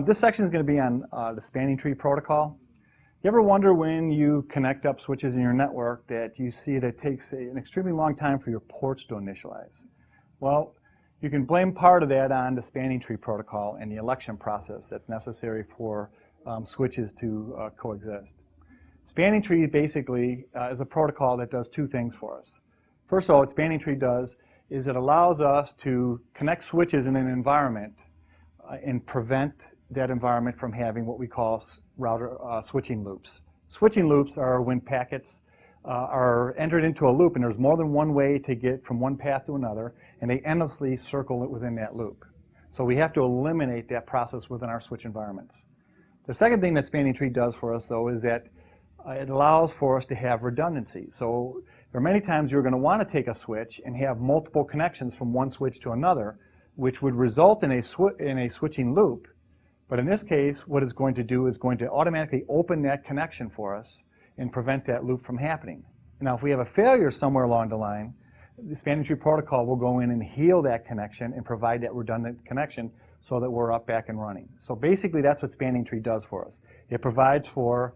This section is going to be on the spanning tree protocol. You ever wonder when you connect up switches in your network that you see that it takes an extremely long time for your ports to initialize? Well, you can blame part of that on the spanning tree protocol and the election process that's necessary for switches to coexist. Spanning tree basically is a protocol that does two things for us. First of all, what spanning tree does is it allows us to connect switches in an environment and prevent that environment from having what we call router switching loops. Switching loops are when packets are entered into a loop and there's more than one way to get from one path to another, and they endlessly circle it within that loop. So we have to eliminate that process within our switch environments. The second thing that spanning tree does for us, though, is that it allows for us to have redundancy. So there are many times you're going to want to take a switch and have multiple connections from one switch to another, which would result in a switching loop. But in this case, what it's going to do is going to automatically open that connection for us and prevent that loop from happening. Now, if we have a failure somewhere along the line, the spanning tree protocol will go in and heal that connection and provide that redundant connection so that we're up, back, and running. So basically, that's what spanning tree does for us. It provides for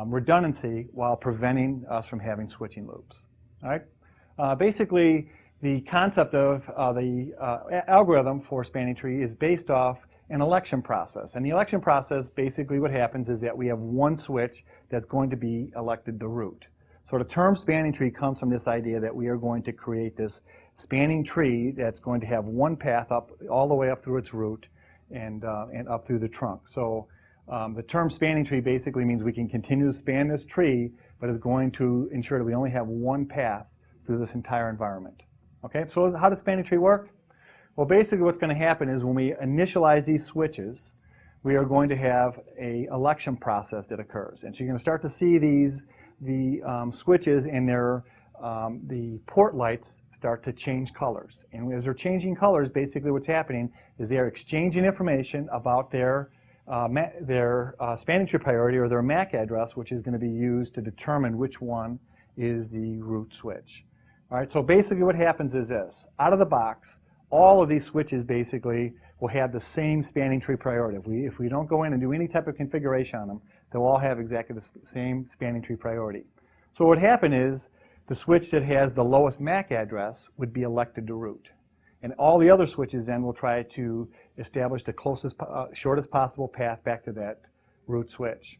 redundancy while preventing us from having switching loops. All right? Basically, the concept of the algorithm for spanning tree is based off an election process. And the election process, basically what happens is that we have one switch that's going to be elected the root. So the term spanning tree comes from this idea that we are going to create this spanning tree that's going to have one path up all the way up through its root and up through the trunk. So the term spanning tree basically means we can continue to span this tree, but it's going to ensure that we only have one path through this entire environment. Okay, so how does spanning tree work? Well, basically what's going to happen is when we initialize these switches, we are going to have an election process that occurs. And so you're going to start to see the switches and the port lights start to change colors. And as they're changing colors, basically what's happening is they're exchanging information about their spanning tree priority or their MAC address, which is going to be used to determine which one is the root switch. All right, so basically what happens is this. Out of the box, all of these switches basically will have the same spanning tree priority. If we don't go in and do any type of configuration on them, they'll all have exactly the same spanning tree priority. So what would happen is the switch that has the lowest MAC address would be elected to root. And all the other switches then will try to establish the closest, shortest possible path back to that root switch.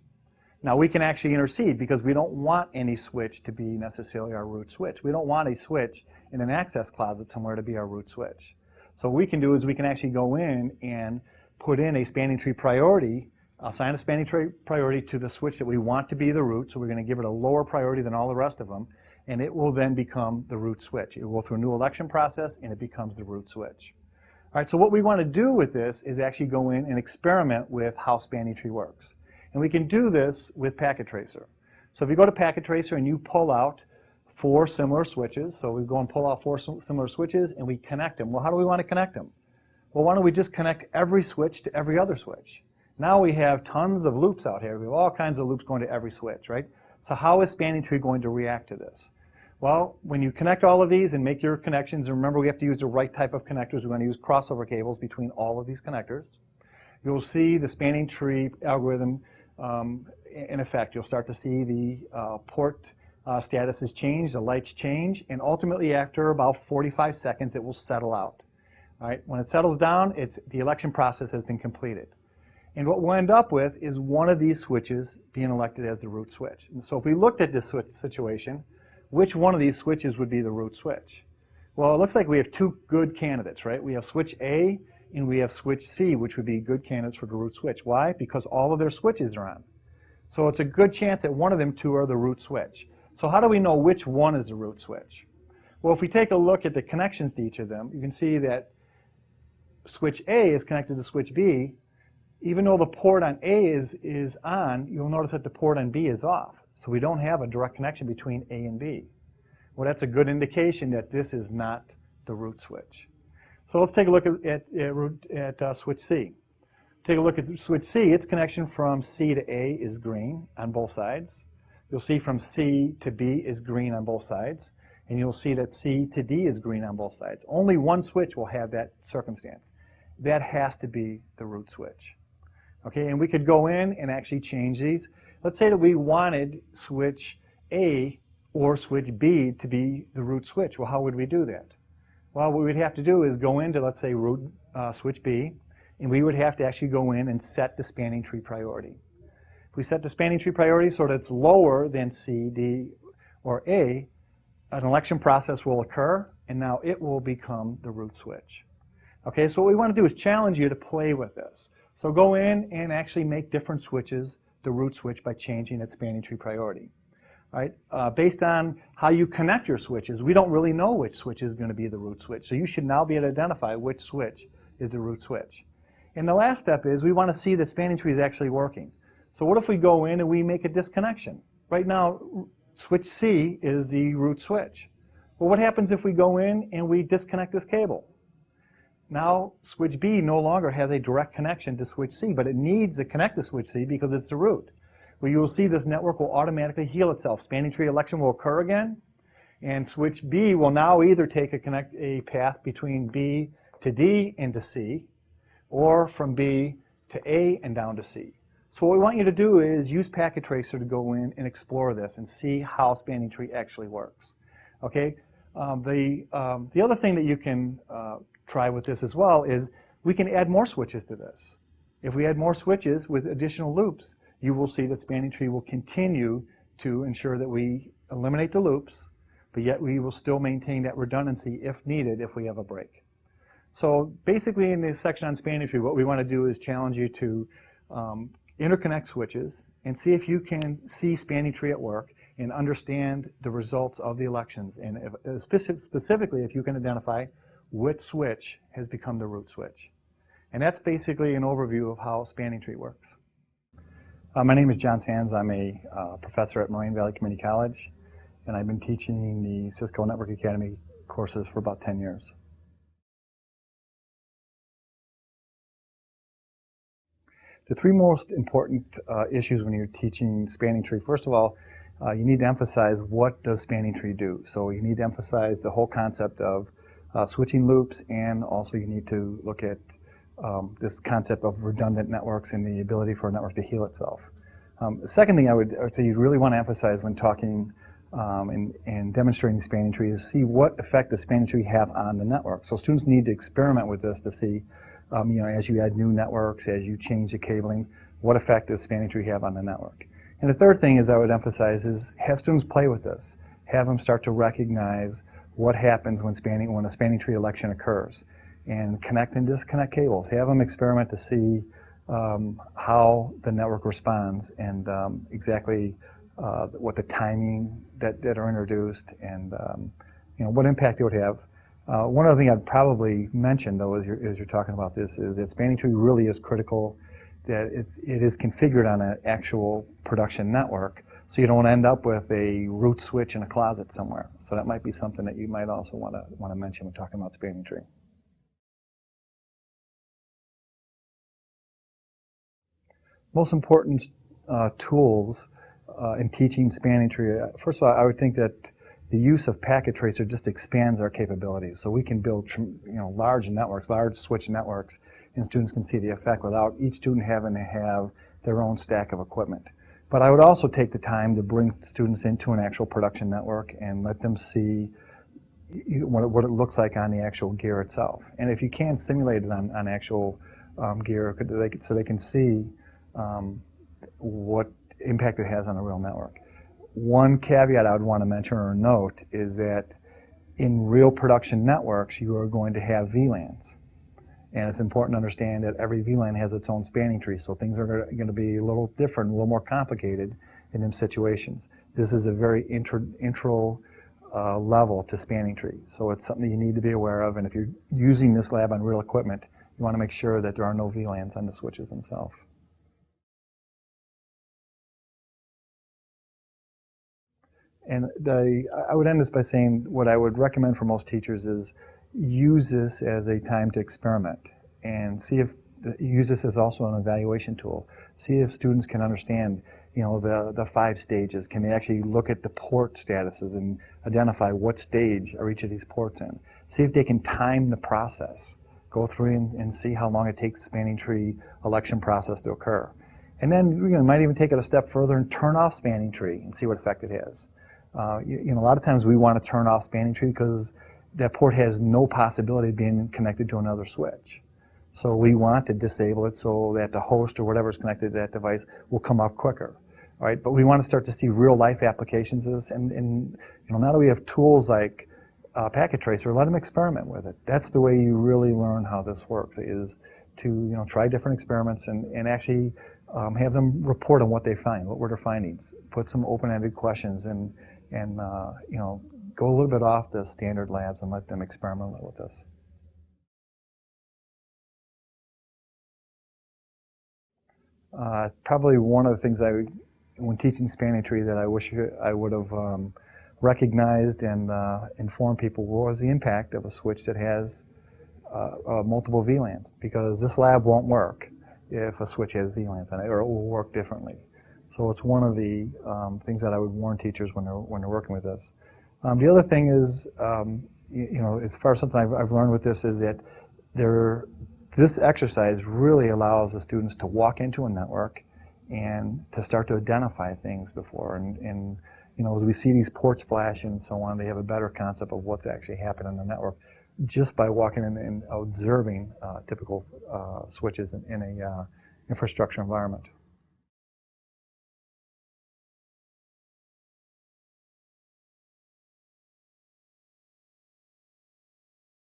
Now we can actually intercede because we don't want any switch to be necessarily our root switch. We don't want a switch in an access closet somewhere to be our root switch. So what we can do is we can actually go in and put in a spanning tree priority, assign a spanning tree priority to the switch that we want to be the root, so we're going to give it a lower priority than all the rest of them, and it will then become the root switch. It will go through a new election process and it becomes the root switch. All right, so what we want to do with this is actually go in and experiment with how spanning tree works. And we can do this with Packet Tracer. So if you go to Packet Tracer and you pull out 4 similar switches, so we go and pull out 4 similar switches and we connect them. Well, how do we want to connect them? Well, why don't we just connect every switch to every other switch? Now we have tons of loops out here. We have all kinds of loops going to every switch, right? So how is spanning tree going to react to this? Well, when you connect all of these and make your connections, and remember we have to use the right type of connectors. We're going to use crossover cables between all of these connectors. You'll see the spanning tree algorithm in effect. You'll start to see the port statuses change, the lights change, and ultimately after about 45 seconds it will settle out. All right? When it settles down, the election process has been completed. And what we'll end up with is one of these switches being elected as the root switch. And so if we looked at this switch situation, which one of these switches would be the root switch? Well, it looks like we have 2 good candidates, right? We have switch A and we have switch C, which would be good candidates for the root switch. Why? Because all of their switches are on. So it's a good chance that one of them 2 are the root switch. So how do we know which one is the root switch? Well, if we take a look at the connections to each of them, you can see that switch A is connected to switch B. Even though the port on A is on, you'll notice that the port on B is off. So we don't have a direct connection between A and B. Well, that's a good indication that this is not the root switch. So let's take a look at switch C. Take a look at switch C. Its connection from C to A is green on both sides. You'll see from C to B is green on both sides. And you'll see that C to D is green on both sides. Only one switch will have that circumstance. That has to be the root switch. Okay, and we could go in and actually change these. Let's say that we wanted switch A or switch B to be the root switch. Well, how would we do that? Well, what we'd have to do is go into, let's say, root switch B, and we would have to actually go in and set the spanning tree priority. If we set the spanning tree priority so that it's lower than C, D, or A, an election process will occur, and now it will become the root switch. Okay, so what we want to do is challenge you to play with this. So go in and actually make different switches the root switch by changing its spanning tree priority. All right? Based on how you connect your switches, we don't really know which switch is going to be the root switch. So you should now be able to identify which switch is the root switch. And the last step is we want to see that spanning tree is actually working. So what if we go in and we make a disconnection? Right now, switch C is the root switch. Well, what happens if we go in and we disconnect this cable? Now, switch B no longer has a direct connection to switch C, but it needs to connect to switch C because it's the root. Well, you will see this network will automatically heal itself. Spanning tree election will occur again, and switch B will now either take a path between B to D into C, or from B to A and down to C. So what we want you to do is use Packet Tracer to go in and explore this and see how spanning tree actually works. Okay. The other thing that you can try with this as well is we can add more switches to this. If we add more switches with additional loops, you will see that spanning tree will continue to ensure that we eliminate the loops, but yet we will still maintain that redundancy if needed if we have a break. So basically in this section on spanning tree, what we want to do is challenge you to interconnect switches and see if you can see spanning tree at work and understand the results of the elections, and specifically if you can identify which switch has become the root switch. And that's basically an overview of how spanning tree works. My name is John Sands. I'm a professor at Moraine Valley Community College, and I've been teaching the Cisco Network Academy courses for about 10 years. The three most important issues when you're teaching spanning tree, first of all, you need to emphasize what does spanning tree do. So you need to emphasize the whole concept of switching loops, and also you need to look at this concept of redundant networks and the ability for a network to heal itself. The second thing I would say you really want to emphasize when talking and demonstrating spanning tree is see what effect does spanning tree have on the network. So students need to experiment with this to see, as you add new networks, as you change the cabling, what effect does spanning tree have on the network. And the third thing is I would emphasize is have students play with this. Have them start to recognize what happens when a spanning tree election occurs, and connect and disconnect cables. Have them experiment to see how the network responds and exactly what the timing that are introduced and what impact it would have. One other thing I'd probably mention, though, as you're talking about this, is that spanning tree really is critical, that it is configured on an actual production network, so you don't end up with a root switch in a closet somewhere. So that might be something that you might also want to mention when talking about spanning tree. Most important tools in teaching spanning tree, first of all, I would think that the use of Packet Tracer just expands our capabilities. So we can build large networks, large switch networks, and students can see the effect without each student having to have their own stack of equipment. But I would also take the time to bring students into an actual production network and let them see what it looks like on the actual gear itself. And if you can simulate it on actual gear, so they can see what impact it has on a real network. One caveat I would want to mention or note is that in real production networks, you are going to have VLANs. And it's important to understand that every VLAN has its own spanning tree, so things are going to be a little different, a little more complicated in them situations. This is a very intro level to spanning tree, so it's something you need to be aware of, and if you're using this lab on real equipment, you want to make sure that there are no VLANs on the switches themselves. And I would end this by saying what I would recommend for most teachers is use this as a time to experiment and see if use this as also an evaluation tool. See if students can understand, the 5 stages. Can they actually look at the port statuses and identify what stage are each of these ports in? See if they can time the process. go through and see how long it takes the spanning tree election process to occur. And then we might even take it a step further and turn off spanning tree and see what effect it has. A lot of times we want to turn off spanning tree because that port has no possibility of being connected to another switch. So we want to disable it so that the host or whatever is connected to that device will come up quicker. All right? But we want to start to see real-life applications of this. And now that we have tools like Packet Tracer, let them experiment with it. That's the way you really learn how this works, is to try different experiments and actually have them report on what they find, what were their findings. Put some open-ended questions and go a little bit off the standard labs and let them experiment with this. Probably one of the things when teaching spanning tree that I wish I would have recognized and informed people was the impact of a switch that has multiple VLANs, because this lab won't work if a switch has VLANs on it, or it will work differently. So it's one of the things that I would warn teachers when they're working with this. The other thing is, as far as something I've learned with this is that this exercise really allows the students to walk into a network and to start to identify things before. And as we see these ports flash and so on, they have a better concept of what's actually happening in the network just by walking in and observing typical switches in a infrastructure environment.